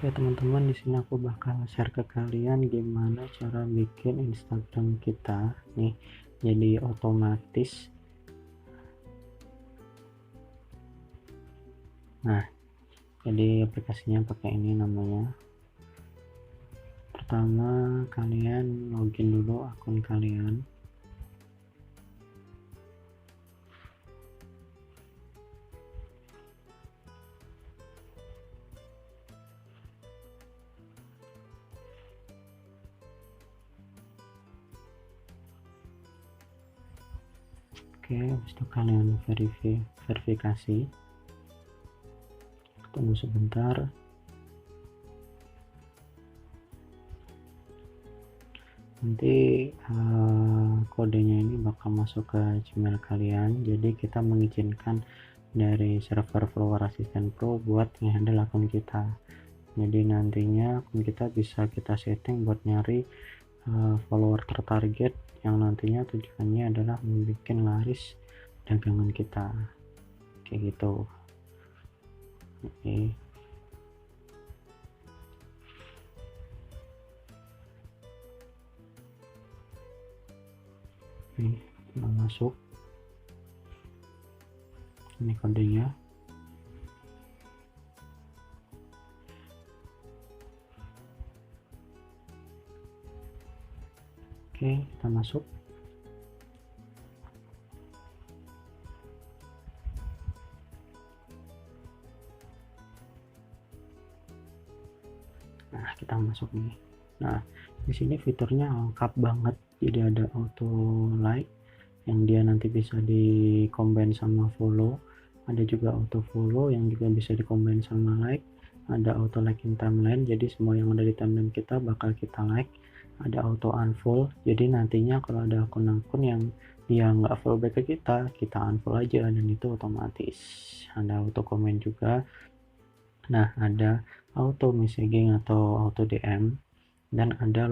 Oke teman-teman, di sini aku bakal share ke kalian gimana cara bikin Instagram kita nih jadi otomatis. Nah, jadi aplikasinya pakai ini namanya. Pertama, kalian login dulu akun kalian. Oke, habis itu kalian verifikasi. Tunggu sebentar. Nanti kodenya ini bakal masuk ke Gmail kalian. Jadi kita mengizinkan dari server Follower Assistant Pro buat ngehandle akun kita. Jadi nantinya akun kita bisa kita setting buat nyari follower tertarget yang nantinya tujuannya adalah membuat laris dagangan kita, kayak gitu. Oke. Ini masuk, ini kodenya. Oke, kita masuk. Nah, kita masuk nih. Nah, di sini fiturnya lengkap banget. Jadi ada auto like yang dia nanti bisa di combine sama follow. Ada juga auto follow yang juga bisa di combine sama like. Ada auto like in timeline, jadi semua yang ada di timeline kita bakal kita like. Ada auto unfollow, jadi nantinya kalau ada akun-akun yang dia nggak follow back ke kita unfollow aja dan itu otomatis. Ada auto comment juga. Nah, ada auto messaging atau auto DM, dan ada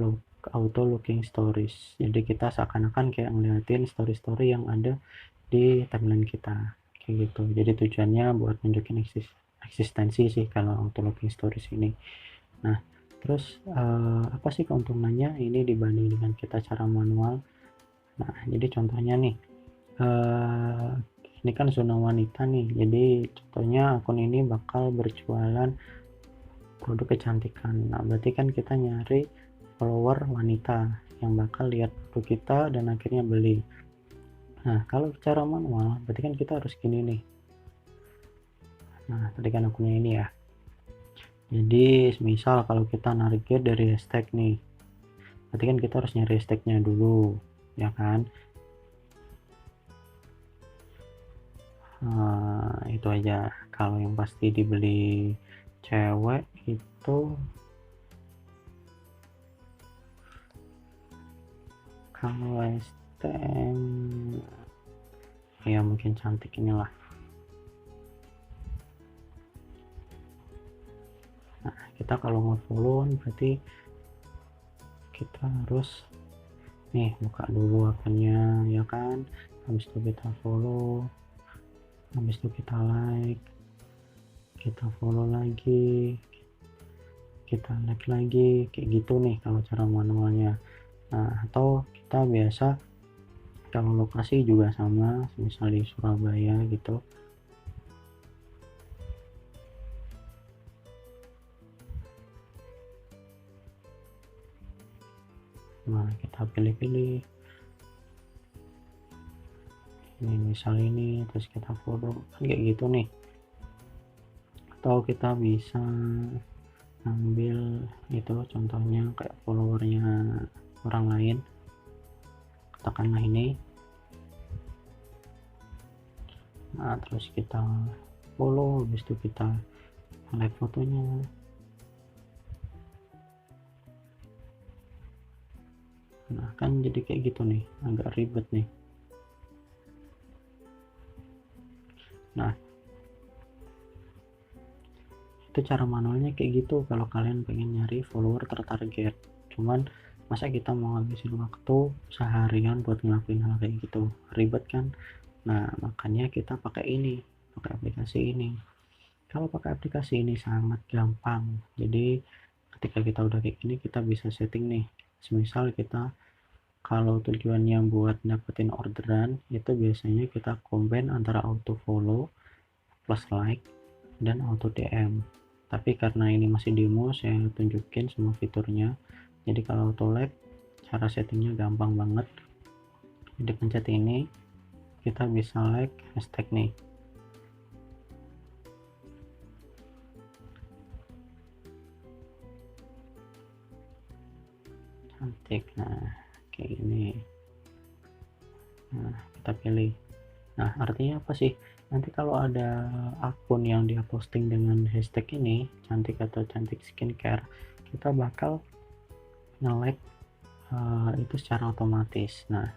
auto looking stories. Jadi kita seakan-akan kayak ngeliatin story-story yang ada di timeline kita, kayak gitu. Jadi tujuannya buat nunjukin eksistensi sih kalau auto looking stories ini. Nah, terus apa sih keuntungannya ini dibanding dengan kita cara manual? Nah, jadi contohnya nih, ini kan zona wanita nih, jadi contohnya akun ini bakal berjualan produk kecantikan. Nah, berarti kan kita nyari follower wanita yang bakal lihat produk kita dan akhirnya beli. Nah, kalau cara manual berarti kan kita harus gini nih. Nah, tadi kan akunnya ini ya. Jadi misal kalau kita target dari hashtag nih, berarti kan kita harus nyari hashtagnya dulu, ya kan? Itu aja. Kalau yang pasti dibeli cewek itu kalau hashtag ya mungkin cantik inilah. Nah, kita kalau mau follow berarti kita harus nih buka dulu akunnya, ya kan? Habis itu kita follow, habis itu kita like, kita follow lagi, kita like lagi, kayak gitu nih kalau cara manualnya. Nah, atau kita biasa kalau lokasi juga sama, misal di Surabaya gitu. Nah, kita pilih-pilih ini, misal ini, terus kita follow, kan kayak gitu nih. Atau kita bisa ambil itu contohnya kayak followernya orang lain, katakanlah ini. Nah, terus kita follow, habis itu kita like fotonya. Nah, kan jadi kayak gitu nih, agak ribet nih. Nah, itu cara manualnya kayak gitu kalau kalian pengen nyari follower tertarget. Cuman masa kita mau ngabisin waktu seharian buat ngelakuin hal kayak gitu, ribet kan? Nah, makanya kita pakai ini, pakai aplikasi ini. Kalau pakai aplikasi ini sangat gampang. Jadi ketika kita udah kayak gini, kita bisa setting nih. Semisal kita kalau tujuannya buat dapetin orderan, itu biasanya kita combine antara auto follow plus like dan auto DM. Tapi karena ini masih demo, saya tunjukin semua fiturnya. Jadi kalau auto like, cara settingnya gampang banget. Jadi pencet ini, kita bisa like hashtag nih. Cantik. Nah kayak gini. Nah kita pilih. Nah artinya apa sih, nanti kalau ada akun yang dia posting dengan hashtag ini, cantik atau cantik skincare, kita bakal nge-like itu secara otomatis. Nah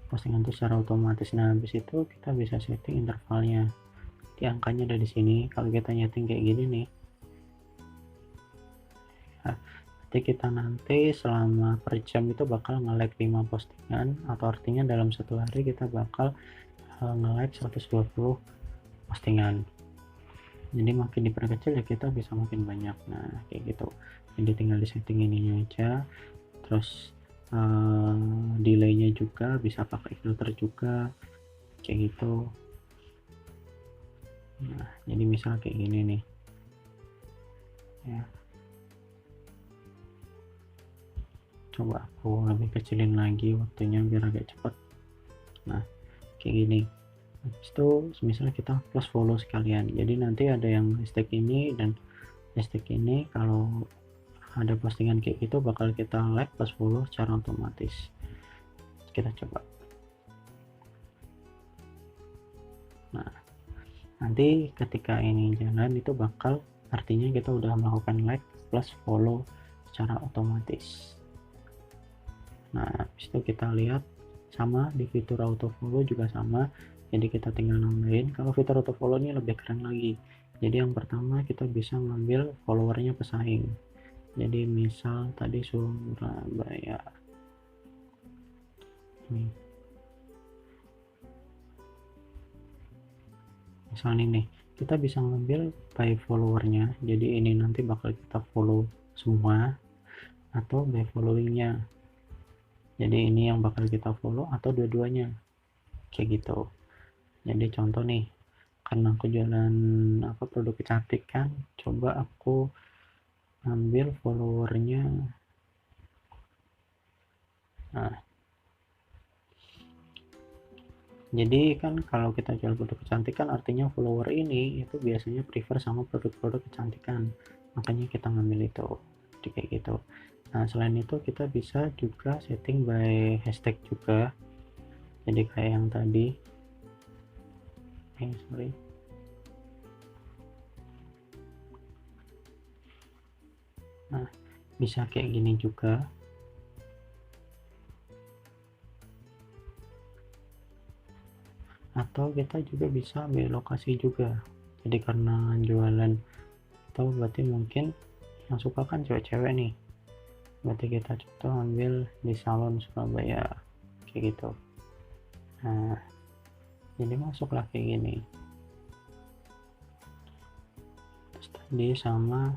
postingan itu secara otomatis. Nah habis itu kita bisa setting intervalnya, di angkanya ada di sini. Kalau kita nyeting kayak gini nih, jadi kita nanti selama per jam itu bakal nge-like 5 postingan, atau artinya dalam satu hari kita bakal nge-like 120 postingan. Jadi makin diperkecil ya kita bisa makin banyak. Nah kayak gitu. Jadi tinggal di setting ininya aja. Terus delaynya juga bisa pakai filter juga kayak gitu. Nah jadi misal kayak gini nih ya, coba aku lebih kecilin lagi waktunya biar agak cepat. Nah kayak gini. Habis itu misalnya kita plus follow sekalian, jadi nanti ada yang hashtag ini dan hashtag ini, kalau ada postingan kayak gitu bakal kita like plus follow secara otomatis. Kita coba. Nah nanti ketika ini jalan itu bakal artinya kita udah melakukan like plus follow secara otomatis. Nah habis itu kita lihat sama di fitur auto follow juga sama, jadi kita tinggal nambahin. Kalau fitur auto follow ini lebih keren lagi. Jadi yang pertama kita bisa ngambil followernya pesaing. Jadi misal tadi Surabaya ini, misalnya nih kita bisa ngambil by followernya, jadi ini nanti bakal kita follow semua atau by followingnya, jadi ini yang bakal kita follow atau dua-duanya kayak gitu. Jadi contoh nih, karena aku jualan produk kecantikan, coba aku ambil followernya. Nah jadi kan kalau kita jual produk kecantikan artinya follower ini itu biasanya prefer sama produk-produk kecantikan, makanya kita ngambil itu. Jadi kayak gitu. Nah selain itu kita bisa juga setting by hashtag juga, jadi kayak yang tadi nah bisa kayak gini juga. Atau kita juga bisa ambil lokasi juga, jadi karena jualan atau berarti mungkin yang suka kan cewek-cewek nih, berarti kita contoh ambil di salon Surabaya kayak gitu. Nah jadi masuklah kayak gini. Terus tadi sama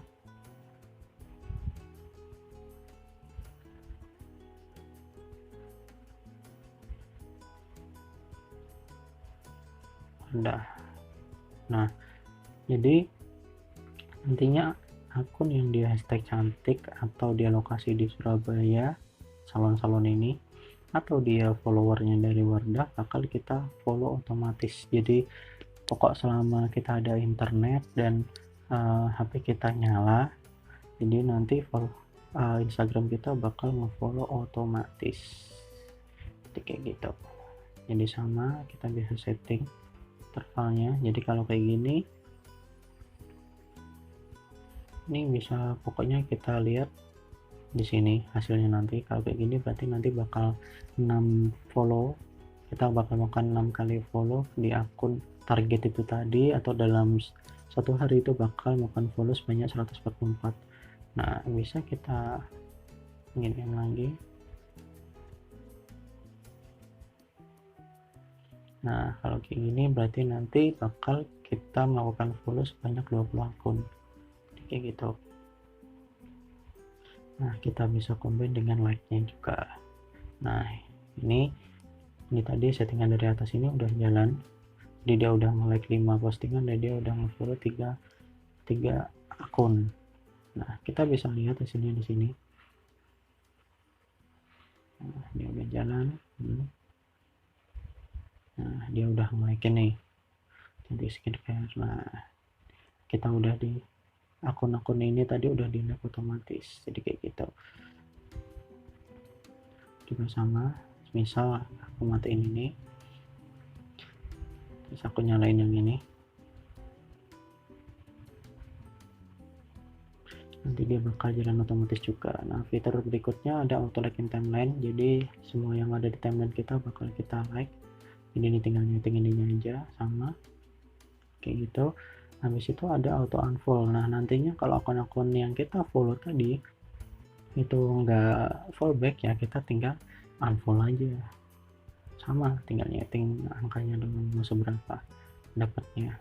udah. Nah jadi nantinya akun yang dia hashtag cantik atau dia lokasi di Surabaya salon-salon ini, atau dia followernya dari Wardah, bakal kita follow otomatis. Jadi pokok selama kita ada internet dan HP kita nyala, jadi nanti Instagram kita bakal nge-follow otomatis. Jadi kayak gitu. Jadi sama kita bisa setting intervalnya. Jadi kalau kayak gini ini bisa pokoknya kita lihat di sini hasilnya. Nanti kalau kayak gini berarti nanti bakal 6 follow, kita bakal makan 6 kali follow di akun target itu tadi, atau dalam satu hari itu bakal makan follow sebanyak 144. Nah bisa kita giniin lagi. Nah, kalau kayak gini berarti nanti bakal kita melakukan follow sebanyak 20 akun kayak gitu. Nah, kita bisa combine dengan like-nya juga. Nah, ini tadi settingan dari atas ini udah jalan. Jadi dia udah nge-like 5 postingan dan dia udah nge-follow 3 akun. Nah, kita bisa lihat di sini Nah, dia udah jalan. Nah, dia udah nge-like nih. Cantik skincare. Nah, kita udah di akun-akun ini tadi udah di like otomatis. Jadi kayak gitu. Juga sama, misal aku matiin ini, terus aku nyalain yang ini, nanti dia bakal jalan otomatis juga. Nah, fitur berikutnya ada auto like in timeline, jadi semua yang ada di timeline kita bakal kita like. Ini tinggal nyeting ininya aja, sama kayak gitu. Habis itu ada auto unfollow. Nah, nantinya kalau akun-akun yang kita follow tadi itu nggak fallback ya, kita tinggal unfollow aja, sama tinggal nyeting angkanya dengan mau seberapa dapatnya,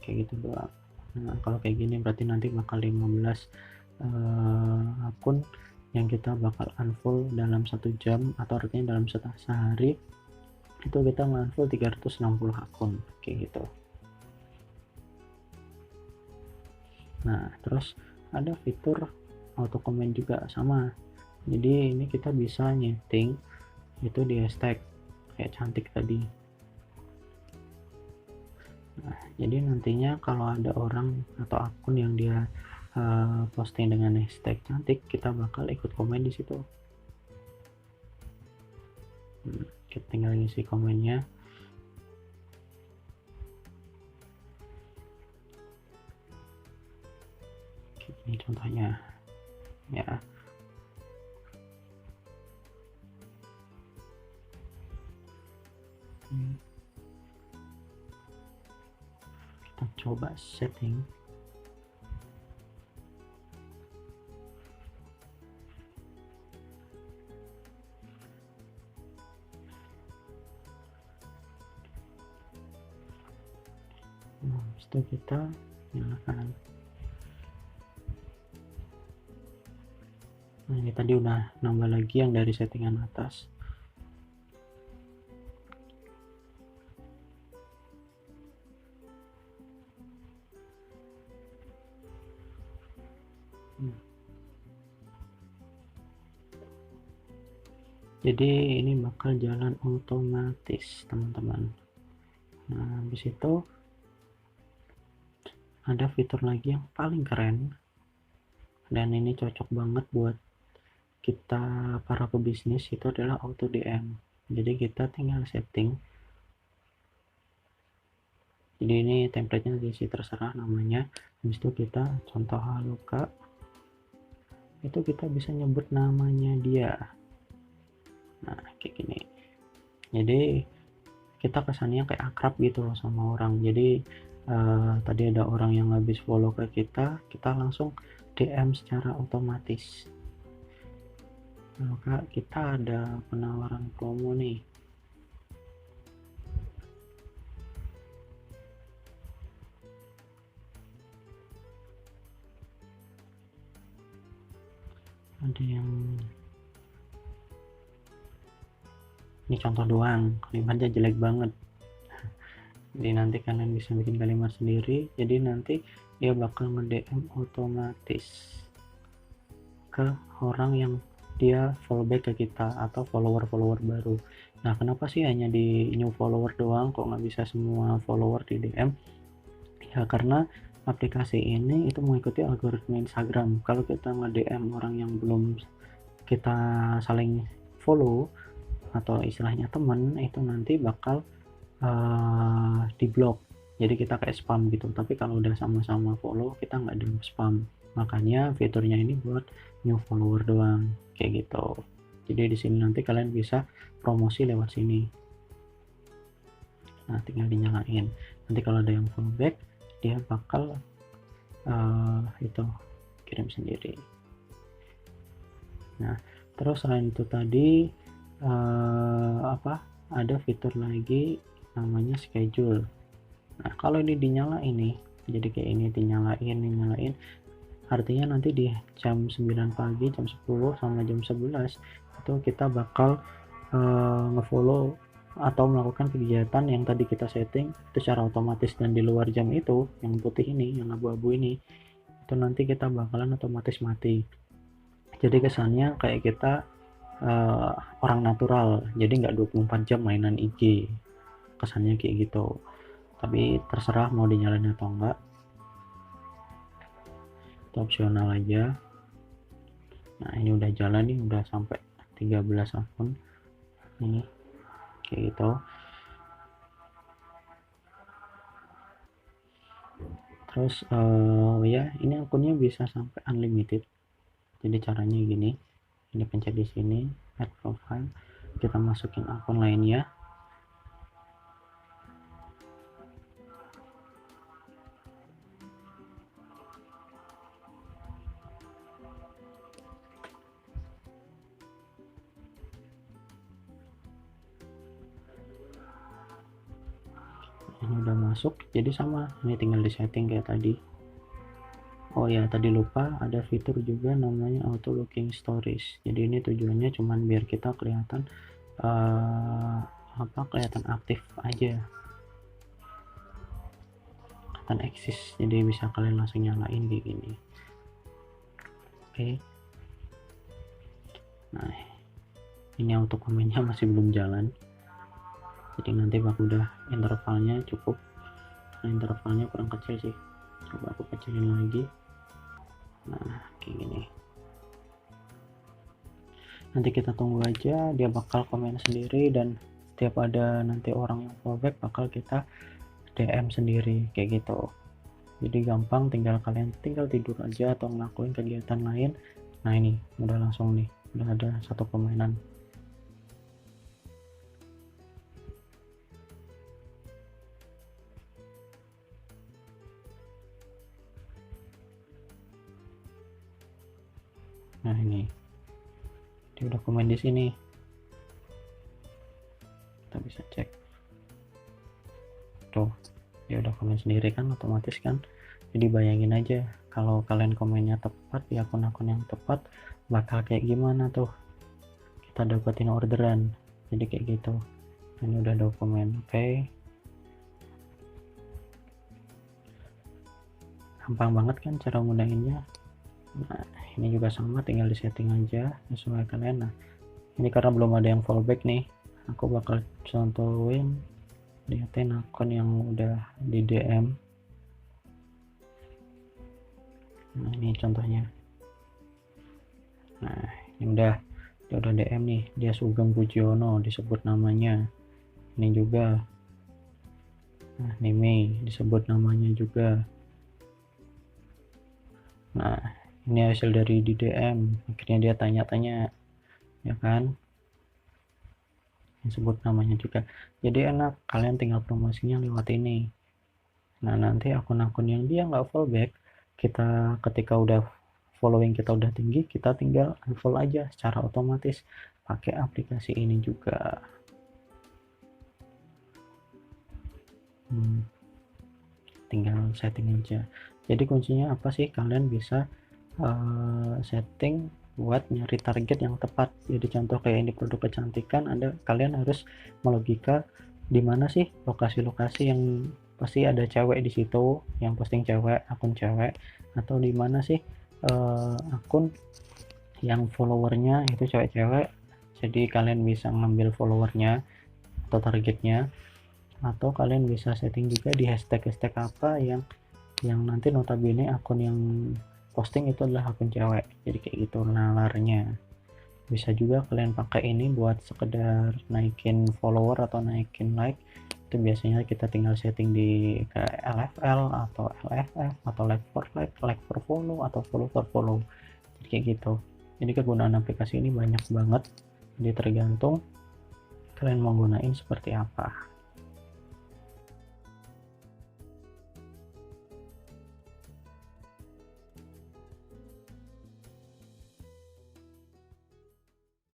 kayak gitu doang. Nah, kalau kayak gini berarti nanti bakal 15 akun yang kita bakal unfollow dalam 1 jam, atau artinya dalam sehari itu kita unfollow 360 akun kayak gitu. Nah, terus ada fitur auto comment juga, sama. Jadi ini kita bisa nyeting itu di hashtag kayak cantik tadi. Nah, jadi nantinya kalau ada orang atau akun yang dia posting dengan hashtag cantik, kita bakal ikut komen di situ. Kita tinggal ngisi komennya. Ini contohnya ya. Kita coba setting. Nah, itu kita nyalakan. Nah, ini tadi udah nambah lagi yang dari settingan atas. Jadi ini bakal jalan otomatis, teman-teman. Nah, habis itu ada fitur lagi yang paling keren, dan ini cocok banget buat kita para pebisnis, itu adalah auto DM. Jadi kita tinggal setting. Jadi ini template-nya diisi terserah namanya. Habis itu kita contoh halo kak, itu kita bisa nyebut namanya dia. Nah, kayak gini. Jadi kita kesannya kayak akrab gitu loh sama orang. Jadi tadi ada orang yang habis follow ke kita langsung DM secara otomatis. Nah, kak, kita ada penawaran promo nih. Ada yang ini contoh doang, kalimatnya jelek banget. Jadi nanti kalian bisa bikin kalimat sendiri. Jadi nanti dia bakal nge-DM otomatis ke orang yang dia follow back ke kita atau follower baru. Nah, kenapa sih hanya di new follower doang, kok nggak bisa semua follower di DM? Ya karena aplikasi ini itu mengikuti algoritma Instagram. Kalau kita nge-DM orang yang belum kita saling follow atau istilahnya temen, itu nanti bakal diblok, jadi kita kayak spam gitu. Tapi kalau udah sama-sama follow, kita nggak di spam. Makanya fiturnya ini buat new follower doang kayak gitu. Jadi di sini nanti kalian bisa promosi lewat sini. Nah, tinggal dinyalain. Nanti kalau ada yang follow back, dia bakal itu kirim sendiri. Nah, terus selain itu tadi ada fitur lagi namanya schedule. Nah kalau ini dinyala ini, jadi kayak ini dinyalain, artinya nanti di jam 9 pagi, jam 10 sama jam 11 itu kita bakal ngefollow atau melakukan kegiatan yang tadi kita setting itu secara otomatis, dan di luar jam itu yang putih ini, yang abu-abu ini, itu nanti kita bakalan otomatis mati. Jadi kesannya kayak kita orang natural, jadi nggak 24 jam mainan IG, kesannya kayak gitu. Tapi terserah mau dinyalain atau enggak, itu opsional aja. Nah ini udah jalan nih, udah sampai 13 akun nih kayak gitu. Terus ya ini akunnya bisa sampai unlimited. Jadi caranya gini, ini pencet di sini add profile, kita masukin akun lainnya. Ini udah masuk, jadi sama, ini tinggal di setting kayak tadi. Oh ya, tadi lupa ada fitur juga namanya auto looking stories. Jadi ini tujuannya cuman biar kita kelihatan kelihatan aktif aja, kelihatan eksis, jadi bisa kalian langsung nyalain kayak gini. Oke. Nah ini auto komennya masih belum jalan, jadi nanti bakal udah intervalnya cukup. Nah, intervalnya kurang kecil sih, coba aku kecilin lagi. Nah kayak gini, nanti kita tunggu aja, dia bakal komen sendiri, dan setiap ada nanti orang yang fallback bakal kita DM sendiri kayak gitu. Jadi gampang, kalian tinggal tidur aja atau ngelakuin kegiatan lain. Nah ini udah langsung nih, udah ada satu komenan. Nah ini dia udah komen di sini, kita bisa cek tuh, dia udah komen sendiri kan, otomatis kan. Jadi bayangin aja kalau kalian komennya tepat di akun-akun yang tepat, bakal kayak gimana tuh kita dapetin orderan. Jadi kayak gitu. Ini udah dokumen. Oke. Gampang banget kan cara ngudahinnya. Nah ini juga sama, tinggal di setting aja sesuai kalian. Nah ini karena belum ada yang fallback nih, aku bakal contohin, liatin akun yang udah di DM. Nah ini contohnya. Nah ini dia udah DM nih, dia Sugeng Pujiono disebut namanya. Ini juga, nah ini Mei disebut namanya juga. Nah ini hasil dari di DM, akhirnya dia tanya-tanya ya kan, disebut namanya juga. Jadi enak, kalian tinggal promosinya lewat ini. Nah nanti akun-akun yang dia nggak fallback, kita ketika udah following kita udah tinggi, kita tinggal unfollow aja secara otomatis pakai aplikasi ini juga. Tinggal setting aja. Jadi kuncinya apa sih, kalian bisa setting buat nyari target yang tepat. Jadi contoh kayak ini produk kecantikan, kalian harus melogika di mana sih lokasi-lokasi yang pasti ada cewek di situ, yang posting cewek, akun cewek, atau di mana sih akun yang followernya itu cewek-cewek. Jadi kalian bisa ngambil followernya atau targetnya, atau kalian bisa setting juga di hashtag apa yang nanti notabene akun yang posting itu adalah akun cewek, jadi kayak gitu nalarnya. Bisa juga kalian pakai ini buat sekedar naikin follower atau naikin like. Itu biasanya kita tinggal setting di kayak LFL atau LFF atau like for like for follow, atau follow for follow, jadi kayak gitu. Jadi kegunaan aplikasi ini banyak banget, jadi tergantung kalian mau gunain seperti apa.